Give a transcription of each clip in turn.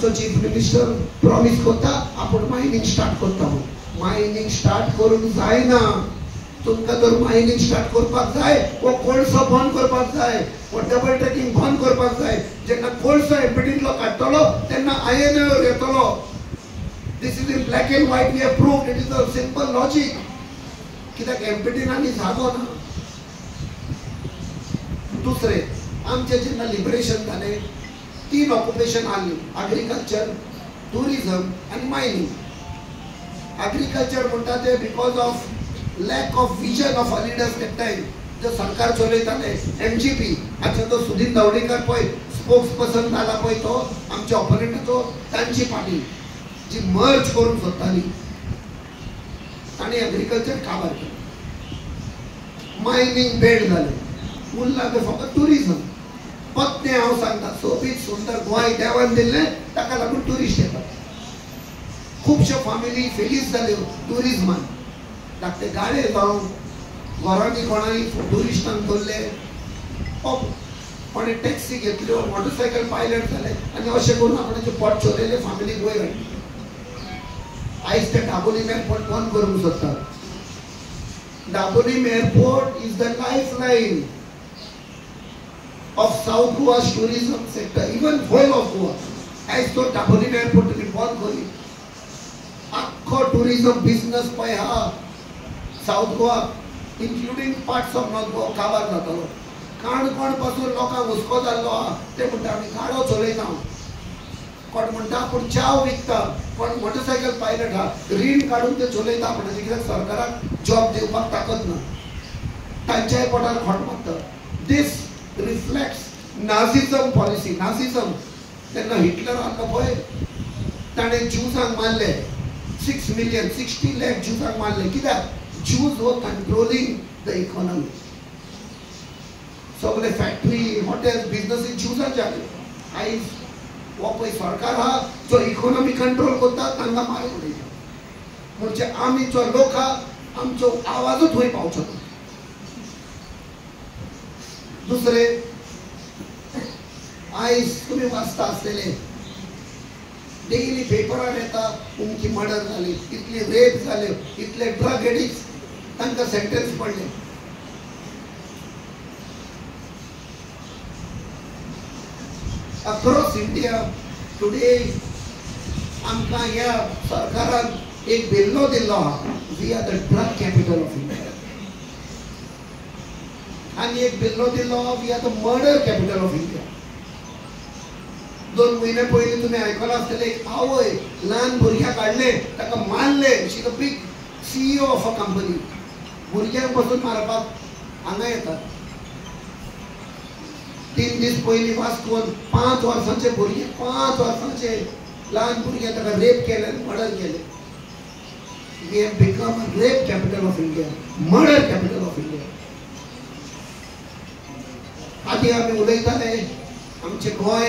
आमचो chief minister promise करता आपण मायनिंग स्टार्ट करता म्हणून. मायनिंग स्टार्ट करूंक जायना. तुमकां जर मायनिंग स्टार्ट करपाक जाय वो कोळसो बंद करपाक जाय, वो डबल ट्रॅकिंग बंद करपाक जाय. जेन्ना कोळसो एमपीटींतलो काडटलो तेन्ना आयएनएवर येतलो. This is in black and white. We have proved. It is a simple logic. कित्याक एमपीटीन आनी जागो ना. दुसरे आमचे जेन्ना लिबरेशन जालें 3 ऑक्युपेशन आसली. एग्रीकल्चर, टुरिझम आनी मायनिंग. एग्रीकल्चर म्हणटा ते because of lack of vision of a leaders at time. जो सरकार चलयताले एमजीपी, हाचो तो सुदीन धावडेकर पळय स्पोक्स पर्सन जाला पळय, तो आमच्या ऑपोनंटाचो, तांची पार्टी जी मर्ज करूंक सोदताली ताणें एग्रीकल्चर काबार केलें. मायनिंग बेड जालें. उरला ते फकत टुरिझम. पत्ते हांव सांगता सोबीत सुंदर गोंय देवान दिल्लें, ताका लागून ट्युरिस्ट येतात. खुबश्यो फॅमिली फेलीज जाल्यो ट्युरिझमान. धाकटे गाडे जावं घरांनी कोणानी ट्युरिस्टांक धरले, कोणें टॅक्सी घेतल्यो, मोटरसायकल पायलट जाले आनी अशें करून आपणाचे पोट चलयले, फॅमिली वयर हाडली. आयज ते डाबोलीम एअरपोर्ट बंद करूंक सोदतात. Dabolim airport is the lifeline of South Goa's tourism sector, even whole of Goa. As तो डाबोलीम एअरपोर्ट तुम्ही बंद करी, आख्खो टुरिझम बिझनेस पळय हा south Goa including parts of north Goa काबार जातलो. काणकोण पासून लोकांक हुस्को जाल्लो हा. ते म्हणटा आमी गाडो चलयता. कोण म्हणटा आपूण चाव विकता, कोण मोटरसायकल पायलट हा, रीण काडून ते चलयता आपणाचे. कित्याक सरकाराक जॉब दिवपाक ताकद ना, तांच्याय पोटार खोट मारता. दिस reflects Nazism policy. Nazism तेन्ना हिटलर आसलो पळय, ताणें ज्यूजांक मारले. 6 million 60 lakh ज्यूजांक मारले. कित्याक ज्यूज वर कंट्रोलिंग द इकॉनॉमी. सगळे फॅक्टरी, हॉटेल, बिझनेस ज्यूजांचे जाले. आयज हो पळय सरकार हा जो इकॉनॉमी कंट्रोल करता तांकां मारून उडयता. म्हणजे आमी जो लोक हा आमचो आवाजूच थंय पावचो ना. दुसरे आयज तुम्ही वाचता आसलेले डेली पेपरार येता उमकी मर्डर जाली, इतले रेप जाले, इतले ड्रग एडिक्ट्स तांकां सेंटेन्स पडले. अक्रॉस इंडिया टुडे आमकां ह्या सरकारान एक बिल्लो दिल्लो आहा. We are the drug capital of India. आणि एक बिल्लो दिल्लो we are the murder capital of India. 2 महिने पयलीं तुमी आयकलां आसतलें एक आवय ल्हान भुरग्याक हाडले, ताका मारले. She is a big CEO of a company. भुरग्यांक पासून मारपाक हांगा येतात. 3 दीस पयलीं वास्कोन 5 वर्सांचे भुरगे, 5 वर्सांचे ल्हान भुरगे ताका रेप केले, मर्डर केले. We have become a rape capital of India, murder capital of India. आधी आम्ही उलयताले आमचे गोंय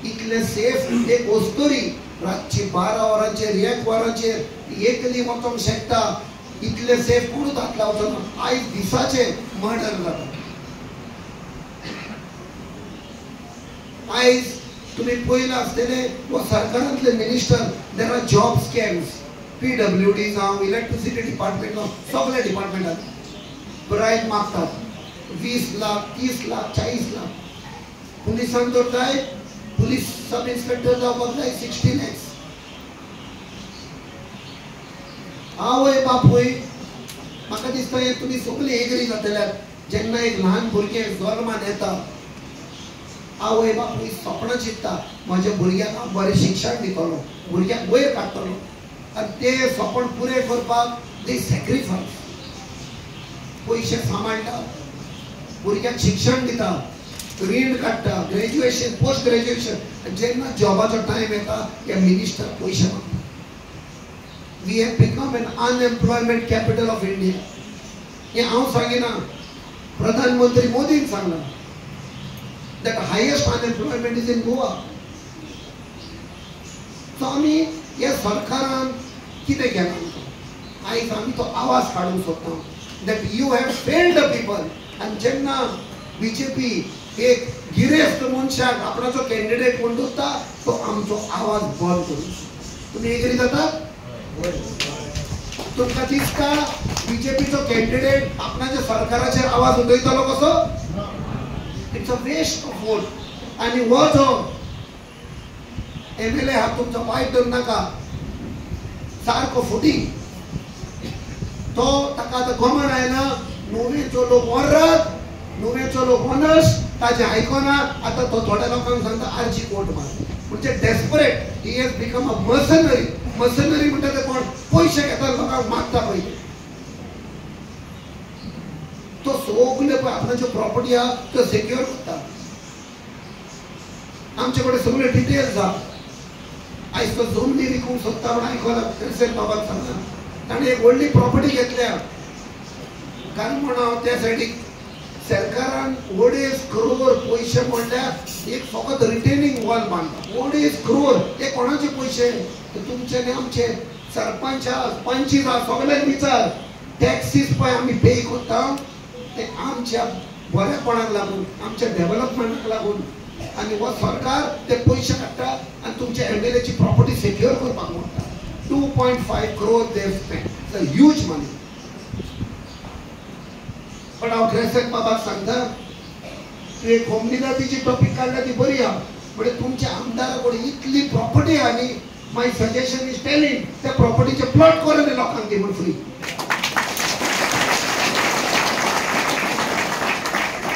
इतले सेफ. एक वस्तुरी रातची 12 वरांचेर 1 वरांचेर एकली वचोंक शकता. इतले सेफ कोणूच हात लावचो ना. आयज दिसाचे मर्डर जाता. आयज तुम्ही पळयलां आसतले वो सरकारांतले minister, there are job scams. PWD जावं, इलेक्ट्रिसिटी डिपार्टमेंट जावं, सगळे डिपार्टमेंटात ब्रायब मागतात. 20 लाख 30 लाख 40 लाख. पुलिसांक तर जाय, पुलीस सब इन्स्पेक्टर जावपाक जाय 60 lakhs. आवय बापूय म्हाका दिसता हे तुमी सगळे एग्री जातल्यात. जेन्ना एक ल्हान भुरगें जल्मान येता, आवय बापूय सपनां चित्ता म्हज्या भुरग्याक हांव बरें शिक्षण दितलो, भुरग्याक वयर काडटलो. आनी ते सपन पुरे करपाक दे सॅक्रिफायस. पयशे सांबाळटा, भुरग्याक शिक्षण दिता, रीण काडटा, ग्रॅज्युएशन, पोस्ट ग्रॅज्युएशन. जेन्ना जॉबाचो टायम येता हे मिनिस्टर पयशे मागता. We have become an unemployment capital of India. हे हांव सांगिना, प्रधानमंत्री मोदीन सांगला that highest unemployment is in Goa. So आमी ह्या सरकारान कितें केलां आमकां? आयज आमी तो आवाज काडूंक सोदता that you have failed the people. आणि जेन्ना बीजेपी एक गिरेस्त मनशाक आपणाचो कॅन्डिडेट कोण दोत्ता तो आमचो आवाज बंद करू. तुम्ही एग्री जाता? तुमका दिसता बीजेपीचो कॅन्डिडेट आपणाच्या सरकाराचेर आवाज उठयतलो कसो? It's a waste of vote. आणि हो जो एमएलए हा तुमचा वाईट धर नाका, सारको फुटी तो ताका आतां गमन आयना. नुवेचो लोक वरात, नुवेचो लोक वनस ताजे आयकोना. आता तो थोड्या लोकांक सांगता आरची कोट मार. म्हणजे desperate he has become a mercenary. Mercenary म्हणटा ते कोण? पैसे घेता लोकांक मागता पळय तो सगळे पळय आपणाच्यो प्रॉपर्टी आहा त्यो सेक्युअर करता. आमचे कडेन सगळे डिटेल्स आहा. आयज तो जमनी विकूंक सोदता म्हण आयकला क्रिसेल बाबाक सांगला. ताणें एक व्हडली प्रॉपर्टी घेतल्या कारण म्हण हांव त्या सायडीक सरकारान 2.5 करोड पैसे म्हणल्यार एक फकत रिटेनिंग वॉल बांदता. 2.5 करोड हे कोणाचे पैसे? तुमचे न्ही आमचे. सरपंच पंची सगळ्यांक विचार. टॅक्सीस पळय आमी पे करता ते आमच्या बरेपणाक लागून, आमच्या डेव्हलपमेंटाक लागून. आणि हो सरकार ते पैसे काडटा आणि तुमच्या एमएलएची प्रॉपर्टी सेक्युअर करपाक म्हणटा. 2.5 crore they spend. It's a huge money. पण हांव क्रेसेंट बाबाक सांगता तुवें कोमनिदातीची टॉपिक काडला ती बरी आहा. म्हणजे तुमच्या आमदारा कडेन इतली प्रॉपर्टी आहा न्ही. माय सजेशन इज टेलिंग त्या प्रॉपर्टीचे प्लॉट करून लोकांक दी म्हण फ्री.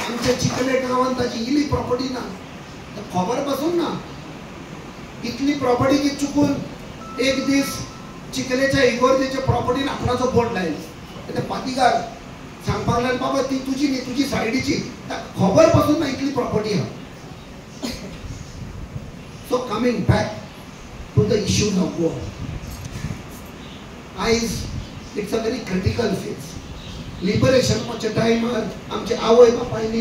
आमच्या चिखले गांवांत ताची इली प्रॉपर्टी ना. खबर पासून ना इतली प्रॉपर्टी की चुकून एक दीस चिखलेच्या इगोर्जेच्या प्रॉपर्टीन आपणाचो बोर्ड लायलो. ते पातीगार सांगपाक लागले बाबा ती तुजी न्ही तुजी सायडीची. खबर पासून ना इतली प्रॉपर्टी आहा. So coming back to the issues of war. आयज it's a very critical phase. Liberation टायमार आमचे आवय बापायनी